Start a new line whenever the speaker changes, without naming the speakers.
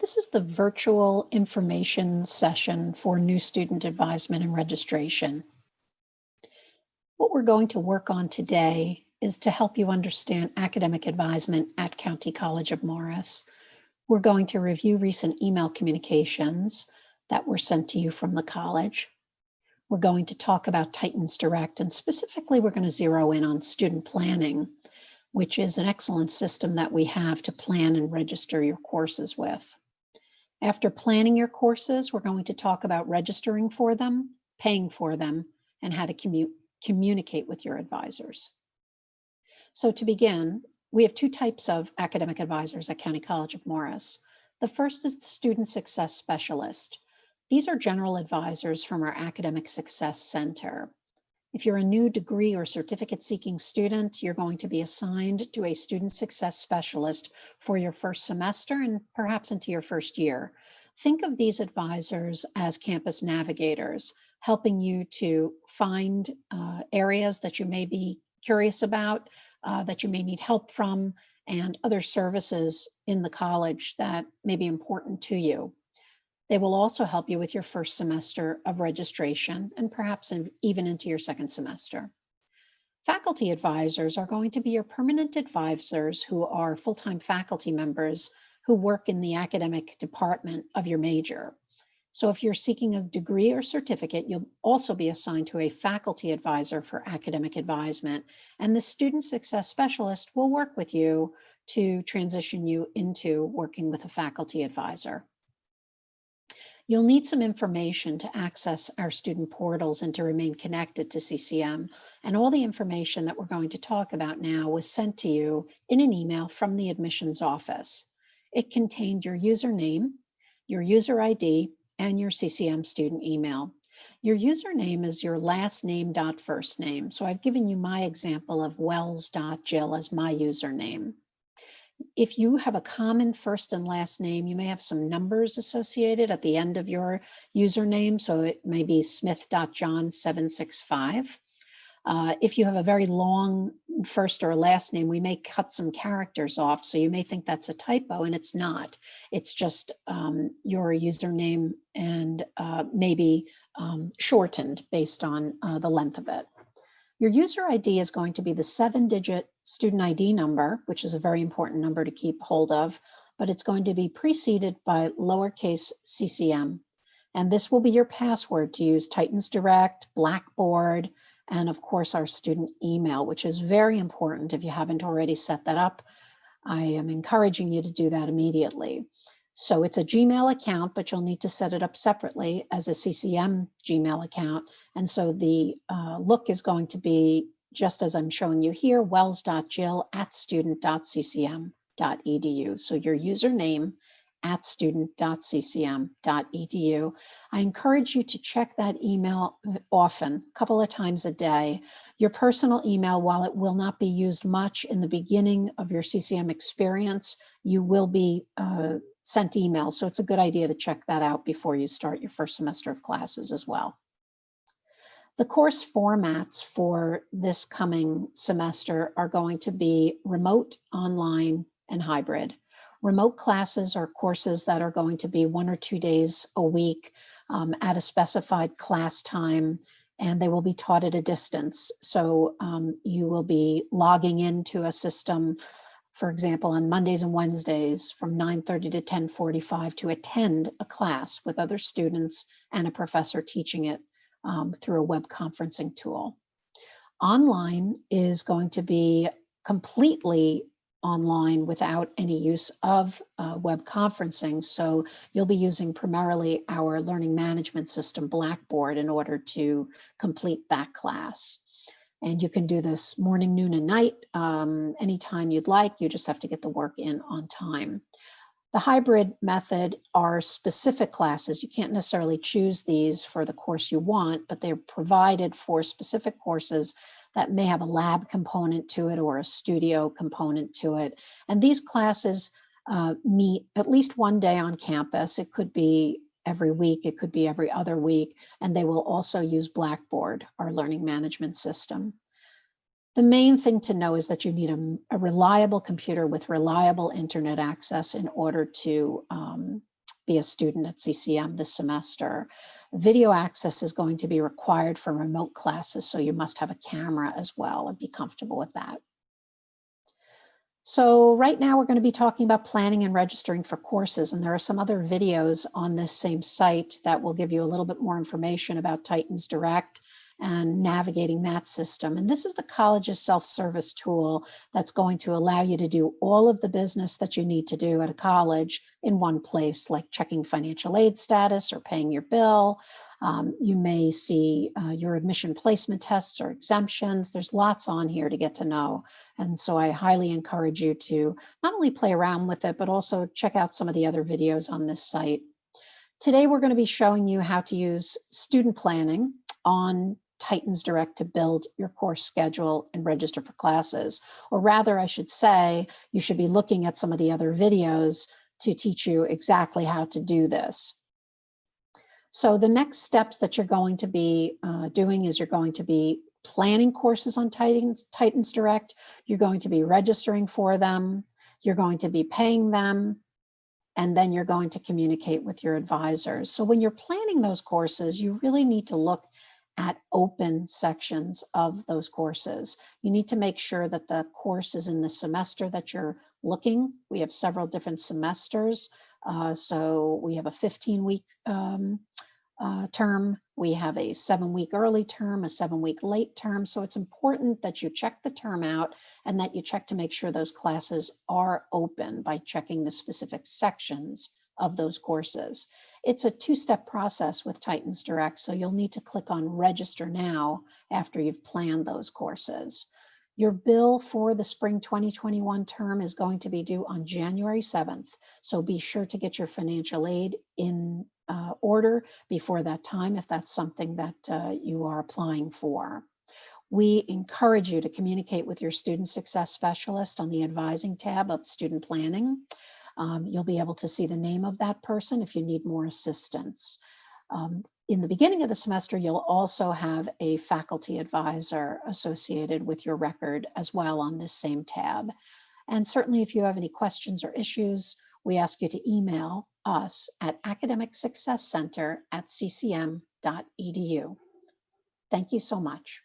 This is the virtual information session for new student advisement and registration. What we're going to work on today is to help you understand academic advisement at County College of Morris. We're going to review recent email communications that were sent to you from the college. We're going to talk about Titans Direct, and specifically we're going to zero in on student planning, which is an excellent system that we have to plan and register your courses with. After planning your courses, we're going to talk about registering for them, paying for them, and how to communicate with your advisors. So to begin, we have two types of academic advisors at County College of Morris. The first is the Student Success Specialist. These are general advisors from our Academic Success Center. If you're a new degree or certificate seeking student, you're going to be assigned to a student success specialist for your first semester and perhaps into your first year. Think of these advisors as campus navigators, helping you to find areas that you may be curious about, that you may need help from, and other services in the college that may be important to you. They will also help you with your first semester of registration and perhaps even into your second semester. Faculty advisors are going to be your permanent advisors who are full-time faculty members who work in the academic department of your major. So if you're seeking a degree or certificate, you'll also be assigned to a faculty advisor for academic advisement, and the student success specialist will work with you to transition you into working with a faculty advisor. You'll need some information to access our student portals and to remain connected to CCM. And all the information that we're going to talk about now was sent to you in an email from the admissions office. It contained your username, your user ID, and your CCM student email. Your username is your last name dot first name. So I've given you my example of wells.jill as my username. If you have a common first and last name, you may have some numbers associated at the end of your username. So it may be smith.john765. If you have a very long first or last name, we may cut some characters off. So you may think that's a typo, and it's not. It's just your username and maybe shortened based on the length of it. Your user ID is going to be the 7-digit student ID number, which is a very important number to keep hold of, but it's going to be preceded by lowercase CCM. And this will be your password to use Titans Direct, Blackboard, and of course our student email, which is very important. If you haven't already set that up, I am encouraging you to do that immediately. So it's a Gmail account, but you'll need to set it up separately as a CCM Gmail account. And so the look is going to be just as I'm showing you here, wells.jill@student.ccm.edu. So your username @student.ccm.edu. I encourage you to check that email often, a couple of times a day. Your personal email, while it will not be used much in the beginning of your CCM experience, you will be sent emails. So it's a good idea to check that out before you start your first semester of classes as well. The course formats for this coming semester are going to be remote, online, and hybrid. Remote classes are courses that are going to be 1 or 2 days a week at a specified class time, and they will be taught at a distance. So you will be logging into a system, for example, on Mondays and Wednesdays from 9:30 to 10:45 to attend a class with other students and a professor teaching it through a web conferencing tool. Online is going to be completely online without any use of web conferencing. So you'll be using primarily our learning management system, Blackboard, in order to complete that class. And you can do this morning, noon, and night, anytime you'd like. You just have to get the work in on time. The hybrid method are specific classes. You can't necessarily choose these for the course you want, but they're provided for specific courses that may have a lab component to it or a studio component to it. And these classes meet at least one day on campus. It could be every week, it could be every other week, and they will also use Blackboard, our learning management system. The main thing to know is that you need a reliable computer with reliable internet access in order to be a student at CCM this semester. Video access is going to be required for remote classes, so you must have a camera as well and be comfortable with that. So right now we're going to be talking about planning and registering for courses, and there are some other videos on this same site that will give you a little bit more information about Titans Direct and navigating that system. And this is the college's self-service tool that's going to allow you to do all of the business that you need to do at a college in one place, like checking financial aid status or paying your bill. You may see your admission placement tests or exemptions. There's lots on here to get to know. And so I highly encourage you to not only play around with it, but also check out some of the other videos on this site. Today, we're going to be showing you how to use student planning on Titans Direct to build your course schedule and register for classes. Or rather, I should say, you should be looking at some of the other videos to teach you exactly how to do this. So the next steps that you're going to be doing is you're going to be planning courses on Titans Direct. You're going to be registering for them. You're going to be paying them. And then you're going to communicate with your advisors. So when you're planning those courses, you really need to look at open sections of those courses. You need to make sure that the course is in the semester that you're looking. We have several different semesters. So we have a 15-week term. We have a 7-week early term, a 7-week late term. So it's important that you check the term out and that you check to make sure those classes are open by checking the specific sections of those courses. It's a 2-step process with Titans Direct, so you'll need to click on Register Now after you've planned those courses. Your bill for the spring 2021 term is going to be due on January 7th, so be sure to get your financial aid in order before that time if that's something that you are applying for. We encourage you to communicate with your student success specialist on the advising tab of student planning. You'll be able to see the name of that person if you need more assistance. In the beginning of the semester, you'll also have a faculty advisor associated with your record as well on this same tab. And certainly if you have any questions or issues, we ask you to email us at academicsuccesscenter@ccm.edu. Thank you so much.